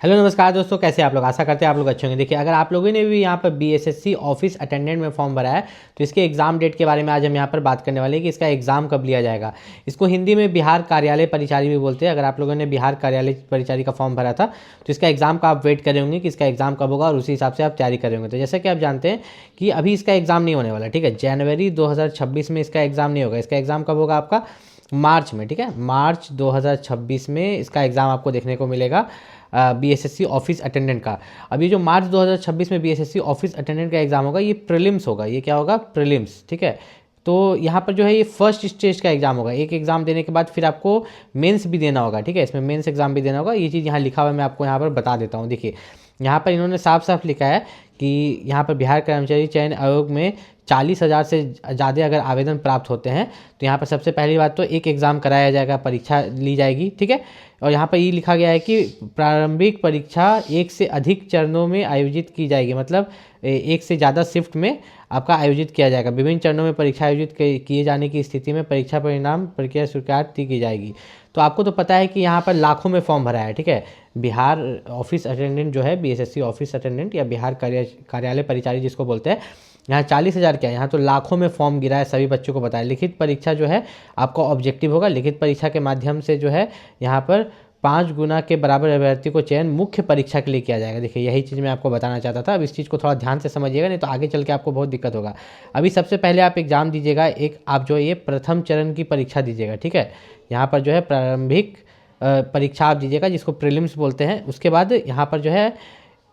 Hello नमस्कार दोस्तों, कैसे आप लोग। आशा करते हैं आप लोग अच्छे होंगे। देखिए, अगर आप लोगों ने भी यहाँ पर बीएसएससी ऑफिस अटेंडेंट में फॉर्म भरा है तो इसके एग्ज़ाम डेट के बारे में आज हम यहाँ पर बात करने वाले हैं कि इसका एग्ज़ाम कब लिया जाएगा। इसको हिंदी में बिहार कार्यालय परिचारी भी बोलते हैं। अगर आप लोगों ने बिहार कार्यालय परिचारी का फॉर्म भरा था तो इसका एग्ज़ाम का आप वेट करे होंगे कि इसका एग्ज़ाम कब होगा और उसी हिसाब से आप तैयारी करे होंगे। तो जैसा कि आप जानते हैं कि अभी इसका एग्ज़ाम नहीं होने वाला, ठीक है। जनवरी 2026 में इसका एग्ज़ाम नहीं होगा। इसका एग्ज़ाम कब होगा? आपका मार्च में, ठीक है। मार्च 2026 में इसका एग्ज़ाम आपको देखने को मिलेगा बीएसएससी ऑफिस अटेंडेंट का। अब ये जो मार्च 2026 में बीएसएससी ऑफिस अटेंडेंट का एग्ज़ाम होगा, ये प्रीलिम्स होगा। ये क्या होगा? प्रीलिम्स, ठीक है। तो यहाँ पर जो है ये फर्स्ट स्टेज का एग्ज़ाम होगा। एक एग्ज़ाम देने के बाद फिर आपको मेंस भी देना होगा, ठीक है। इसमें मेंस एग्ज़ाम भी देना होगा। ये चीज़ यहाँ लिखा हुआ है, मैं आपको यहाँ पर बता देता हूँ। देखिए, यहाँ पर इन्होंने साफ साफ लिखा है कि यहाँ पर बिहार कर्मचारी चयन आयोग में 40,000 से ज़्यादा अगर आवेदन प्राप्त होते हैं तो यहाँ पर सबसे पहली बात तो एक एग्ज़ाम कराया जाएगा, परीक्षा ली जाएगी, ठीक है। और यहाँ पर ये लिखा गया है कि प्रारंभिक परीक्षा एक से अधिक चरणों में आयोजित की जाएगी। मतलब एक से ज़्यादा शिफ्ट में आपका आयोजित किया जाएगा। विभिन्न चरणों में परीक्षा आयोजित किए जाने की स्थिति में परीक्षा परिणाम प्रक्रिया स्वीकार की जाएगी। तो आपको तो पता है कि यहाँ पर लाखों में फॉर्म भरा है, ठीक है। बिहार ऑफिस अटेंडेंट जो है, बीएसएससी ऑफिस अटेंडेंट या बिहार कार्यालय परिचारी जिसको बोलते हैं, यहाँ 40,000 क्या है, यहाँ तो लाखों में फॉर्म गिरा है। सभी बच्चों को पता है। लिखित परीक्षा जो है आपका ऑब्जेक्टिव होगा। लिखित परीक्षा के माध्यम से जो है यहाँ पर 5 गुना के बराबर अभ्यर्थी को चयन मुख्य परीक्षा के लिए किया जाएगा। देखिए, यही चीज़ मैं आपको बताना चाहता था। अब इस चीज़ को थोड़ा ध्यान से समझिएगा, नहीं तो आगे चल के आपको बहुत दिक्कत होगा। अभी सबसे पहले आप एग्ज़ाम दीजिएगा, एक आप जो ये प्रथम चरण की परीक्षा दीजिएगा, ठीक है। यहाँ पर जो है प्रारंभिक परीक्षा आप दीजिएगा, जिसको प्रीलिम्स बोलते हैं। उसके बाद यहाँ पर जो है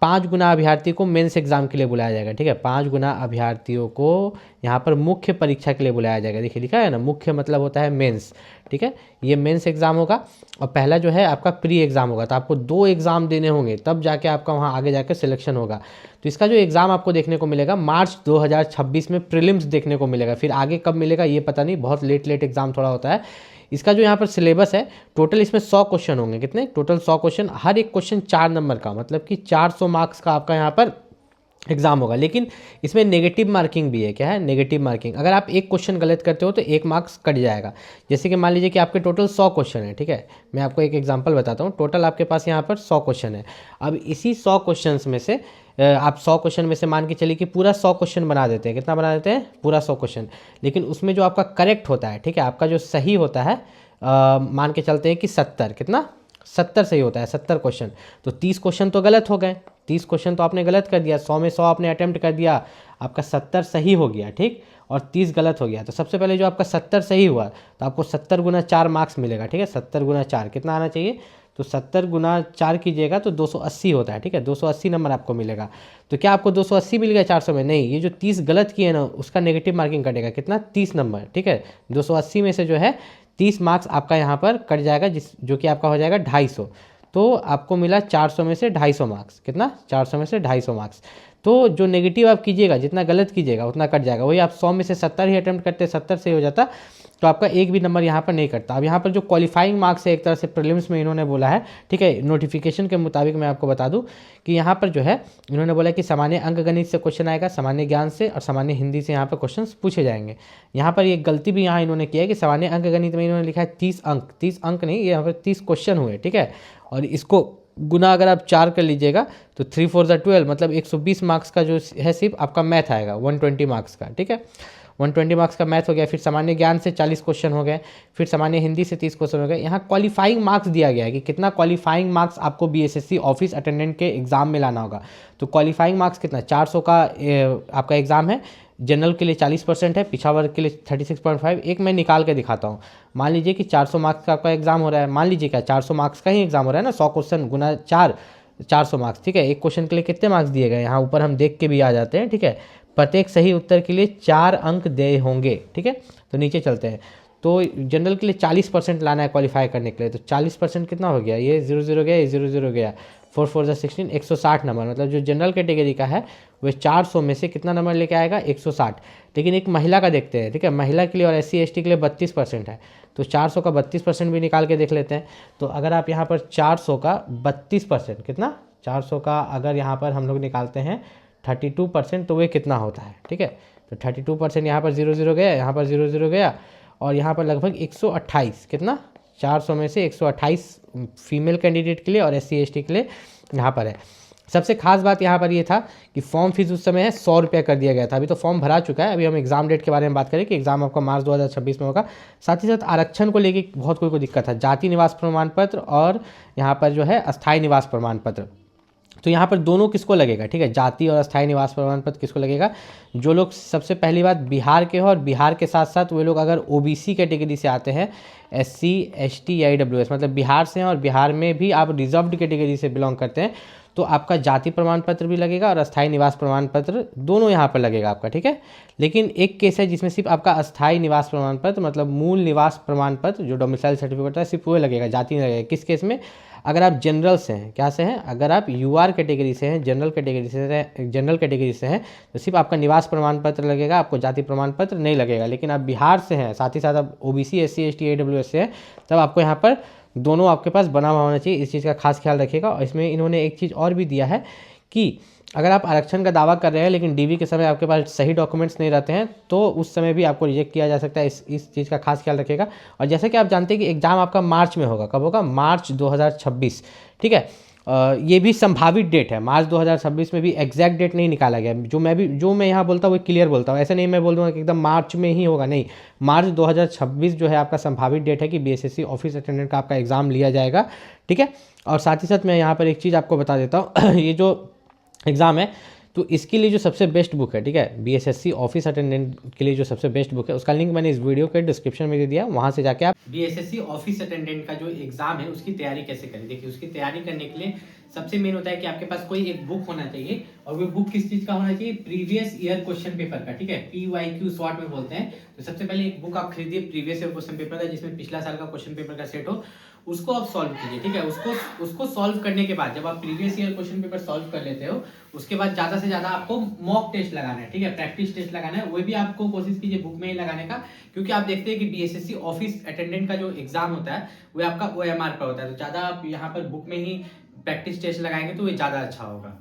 5 गुना अभ्यर्थी को मेंस एग्जाम के लिए बुलाया जाएगा, ठीक है। 5 गुना अभ्यर्थियों को यहाँ पर मुख्य परीक्षा के लिए बुलाया जाएगा। देखिए, लिखा है ना, मुख्य मतलब होता है मेंस, ठीक है। ये मेंस एग्जाम होगा और पहला जो है आपका प्री एग्जाम होगा। तो आपको 2 एग्जाम देने होंगे, तब जाके आपका वहाँ आगे जाकर सिलेक्शन होगा। तो इसका जो एग्ज़ाम आपको देखने को मिलेगा मार्च 2026 में प्रीलिम्स देखने को मिलेगा। फिर आगे कब मिलेगा ये पता नहीं, बहुत लेट एग्जाम थोड़ा होता है। इसका जो यहाँ पर सिलेबस है, टोटल इसमें 100 क्वेश्चन होंगे। कितने? Total 100 question. हर एक क्वेश्चन 4 नंबर का, मतलब कि 400 मार्क्स का आपका यहाँ पर एग्जाम होगा। लेकिन इसमें नेगेटिव मार्किंग भी है। क्या है? Negative marking. अगर आप एक क्वेश्चन गलत करते हो तो 1 मार्क्स कट जाएगा। जैसे कि मान लीजिए कि आपके टोटल 100 क्वेश्चन है, ठीक है। मैं आपको एक एग्जांपल बताता हूँ। टोटल आपके पास यहाँ पर 100 क्वेश्चन है। अब इसी 100 क्वेश्चन में से आप 100 क्वेश्चन में से मान के चलिए कि पूरा 100 क्वेश्चन बना देते हैं। कितना बना देते हैं? पूरा 100 क्वेश्चन। लेकिन उसमें जो आपका करेक्ट होता है, ठीक है, आपका जो सही होता है, मान के चलते हैं कि 70, कितना? 70 सही होता है, 70 क्वेश्चन। तो 30 क्वेश्चन तो गलत हो गए। 30 क्वेश्चन तो आपने गलत कर दिया। 100 में 100 आपने अटेम्प्ट कर दिया, आपका 70 सही हो गया, ठीक, और 30 गलत हो गया। तो सबसे पहले जो आपका 70 सही हुआ तो आपको 70 गुना 4 मार्क्स मिलेगा, ठीक है। 70 गुना 4 कितना आना चाहिए? तो 70 गुना 4 कीजिएगा तो 280 होता है, ठीक है। 280 नंबर आपको मिलेगा। तो क्या आपको 280 मिल गया 400 में? नहीं, ये जो 30 गलत किए ना उसका नेगेटिव मार्किंग कटेगा। कितना? 30 नंबर, ठीक है। 280 में से जो है 30 मार्क्स आपका यहाँ पर कट जाएगा, जो कि आपका हो जाएगा 250। तो आपको मिला 400 में से 250 मार्क्स। कितना? 400 में से 250 मार्क्स। तो जो नेगेटिव आप कीजिएगा, जितना गलत कीजिएगा उतना कट जाएगा। वही आप 100 में से 70 ही अटेम्प्ट करते, 70 से ही हो जाता, तो आपका एक भी नंबर यहाँ पर नहीं कटता। अब यहाँ पर जो क्वालिफाइंग मार्क्स है, एक तरह से प्रीलिम्स में इन्होंने बोला है, ठीक है। नोटिफिकेशन के मुताबिक मैं आपको बता दूं कि यहाँ पर जो है इन्होंने बोला कि सामान्य अंक गणित से क्वेश्चन आएगा, सामान्य ज्ञान से और सामान्य हिंदी से यहाँ पर क्वेश्चन पूछे जाएंगे। यहाँ पर एक गलती भी यहाँ इन्होंने किया है कि सामान्य अंक गणित में इन्होंने लिखा है 30 अंक। 30 अंक नहीं, यहाँ पर 30 क्वेश्चन हुए, ठीक है। और इसको गुना अगर आप 4 कर लीजिएगा तो 3 4 12, मतलब 120 मार्क्स का जो है सिर्फ आपका मैथ आएगा, 120 मार्क्स का, ठीक है। 120 मार्क्स का मैथ हो गया। फिर सामान्य ज्ञान से 40 क्वेश्चन हो गए। फिर सामान्य हिंदी से 30 क्वेश्चन हो गए। यहाँ क्वालिफाइंग मार्क्स दिया गया है कि कितना क्वालिफाइंग मार्क्स आपको बीएसएससी ऑफिस अटेंडेंट के एग्जाम में लाना होगा। तो क्वालिफाइंग मार्क्स कितना? 400 का आपका एग्जाम है। जनरल के लिए 40% है, पिछड़ा वर्ग के लिए 36.5। एक मैं निकाल के दिखाता हूँ। मान लीजिए कि 400 मार्क्स का आपका एग्जाम हो रहा है। मान लीजिए क्या 400 मार्क्स का ही एग्जाम हो रहा है ना, 100 क्वेश्चन गुना 4, 400 मार्क्स, ठीक है। एक क्वेश्चन के लिए कितने मार्क्स दिए गए? यहाँ ऊपर हम देख के भी आ जाते हैं, ठीक है। प्रत्येक सही उत्तर के लिए 4 अंक दे होंगे, ठीक है। तो नीचे चलते हैं। तो जनरल के लिए 40% लाना है क्वालिफाई करने के लिए। तो 40% कितना हो गया? ये 0 गया, ये 0 गया, 4 4 16, 160 नंबर। मतलब जो जनरल कैटेगरी का है वह 400 में से कितना नंबर लेके आएगा? 160। लेकिन एक महिला का देखते हैं, ठीक है। महिला के लिए और SC ST के लिए 32% है। तो 400 का 32% भी निकाल के देख लेते हैं। तो अगर आप यहाँ पर 400 का 32%, कितना? 400 का अगर यहाँ पर हम लोग निकालते हैं 32%, तो वे कितना होता है, ठीक है। तो 32% यहाँ पर 0 गया, यहाँ पर 0 गया, और यहाँ पर लगभग 128। कितना? 400 में से 128 फीमेल कैंडिडेट के लिए और SC ST के लिए यहाँ पर है। सबसे खास बात यहाँ पर ये था कि फॉर्म फीस उस समय है 100 रुपये कर दिया गया था। अभी तो फॉर्म भरा चुका है। अभी हम एग्जाम डेट के बारे में बात करें कि एग्जाम आपका मार्च 2026 में होगा। साथ ही साथ आरक्षण को लेके बहुत कोई को दिक्कत है, जाति निवास प्रमाण पत्र और यहाँ पर जो है अस्थायी निवास प्रमाण पत्र। तो यहाँ पर दोनों किसको लगेगा, ठीक है, जाति और अस्थायी निवास प्रमाण पत्र किसको लगेगा, जो लोग सबसे पहली बात बिहार के हो और बिहार के साथ साथ वे लोग अगर ओबीसी कैटेगरी से आते हैं, SC ST या EWS मतलब बिहार से हैं और बिहार में भी आप रिजर्व्ड कैटेगरी से बिलोंग करते हैं, तो आपका जाति प्रमाण पत्र भी लगेगा और अस्थायी निवास प्रमाण पत्र दोनों यहाँ पर लगेगा आपका, ठीक है। लेकिन एक केस है जिसमें सिर्फ आपका अस्थायी निवास प्रमाण पत्र मतलब मूल निवास प्रमाण पत्र जो डोमिसाइल सर्टिफिकेट है सिर्फ वो लगेगा, जाति नहीं लगेगा। किस केस में, अगर आप जनरल से हैं, क्या से हैं, अगर आप UR कैटेगरी से हैं, जनरल कैटेगरी से हैं तो सिर्फ आपका निवास प्रमाण पत्र लगेगा, आपको जाति प्रमाण पत्र नहीं लगेगा। लेकिन आप बिहार से हैं, साथ ही साथ आप OBC SC ST EWS से हैं, तब आपको यहाँ पर दोनों आपके पास बना हुआ होना चाहिए। इस चीज़ का खास ख्याल रखिएगा। और इसमें इन्होंने एक चीज़ और भी दिया है कि अगर आप आरक्षण का दावा कर रहे हैं लेकिन DV के समय आपके पास सही डॉक्यूमेंट्स नहीं रहते हैं तो उस समय भी आपको रिजेक्ट किया जा सकता है। इस चीज़ का खास ख्याल रखिएगा। और जैसे कि आप जानते हैं कि एग्ज़ाम आपका मार्च में होगा, कब होगा, मार्च 2026, ठीक है। ये भी संभावित डेट है, मार्च 2026 में भी एग्जैक्ट डेट नहीं निकाला गया। जो मैं यहाँ बोलता हूँ वो क्लियर बोलता हूँ, ऐसे नहीं मैं बोल दूँगा कि एकदम मार्च में ही होगा, नहीं, मार्च 2026 जो है आपका संभावित डेट है कि BSSC ऑफिस अटेंडेंट का आपका एग्ज़ाम लिया जाएगा, ठीक है। और साथ ही साथ मैं यहाँ पर एक चीज़ आपको बता देता हूँ ये जो एग्ज़ाम है तो इसके लिए जो सबसे बेस्ट बुक है, ठीक है, BSSC ऑफिस अटेंडेंट के लिए जो सबसे बेस्ट बुक है उसका लिंक मैंने इस वीडियो के डिस्क्रिप्शन में दे दिया, वहाँ से जाके आप BSSC ऑफिस अटेंडेंट का जो एग्जाम है उसकी तैयारी कैसे करें। देखिए उसकी तैयारी करने के लिए सबसे मेन होता है कि आपके पास कोई एक बुक होना चाहिए और वो बुक किस चीज का होना चाहिए, प्रीवियस ईयर क्वेश्चन पेपर का, ठीक है, PYQ शॉर्ट में बोलते हैं। तो सबसे पहले एक बुक आप खरीदिए प्रीवियस ईयर क्वेश्चन पेपर का जिसमें पिछला साल का क्वेश्चन पेपर का सेट हो, उसको आप सॉल्व कीजिए, ठीक है। उसको सॉल्व करने के बाद जब आप previous year question paper solve कर लेते हो उसके बाद ज़्यादा से ज़्यादा आपको मॉक टेस्ट लगाना है, ठीक है, प्रैक्टिस टेस्ट लगाना है। वो भी आपको कोशिश कीजिए बुक में ही लगाने का, क्योंकि आप देखते हैं कि BSSC ऑफिस अटेंडेंट का जो एग्जाम होता है वो आपका OMR पर होता है। तो ज़्यादा आप यहाँ पर बुक में ही प्रैक्टिस टेस्ट लगाएंगे तो ये ज़्यादा अच्छा होगा।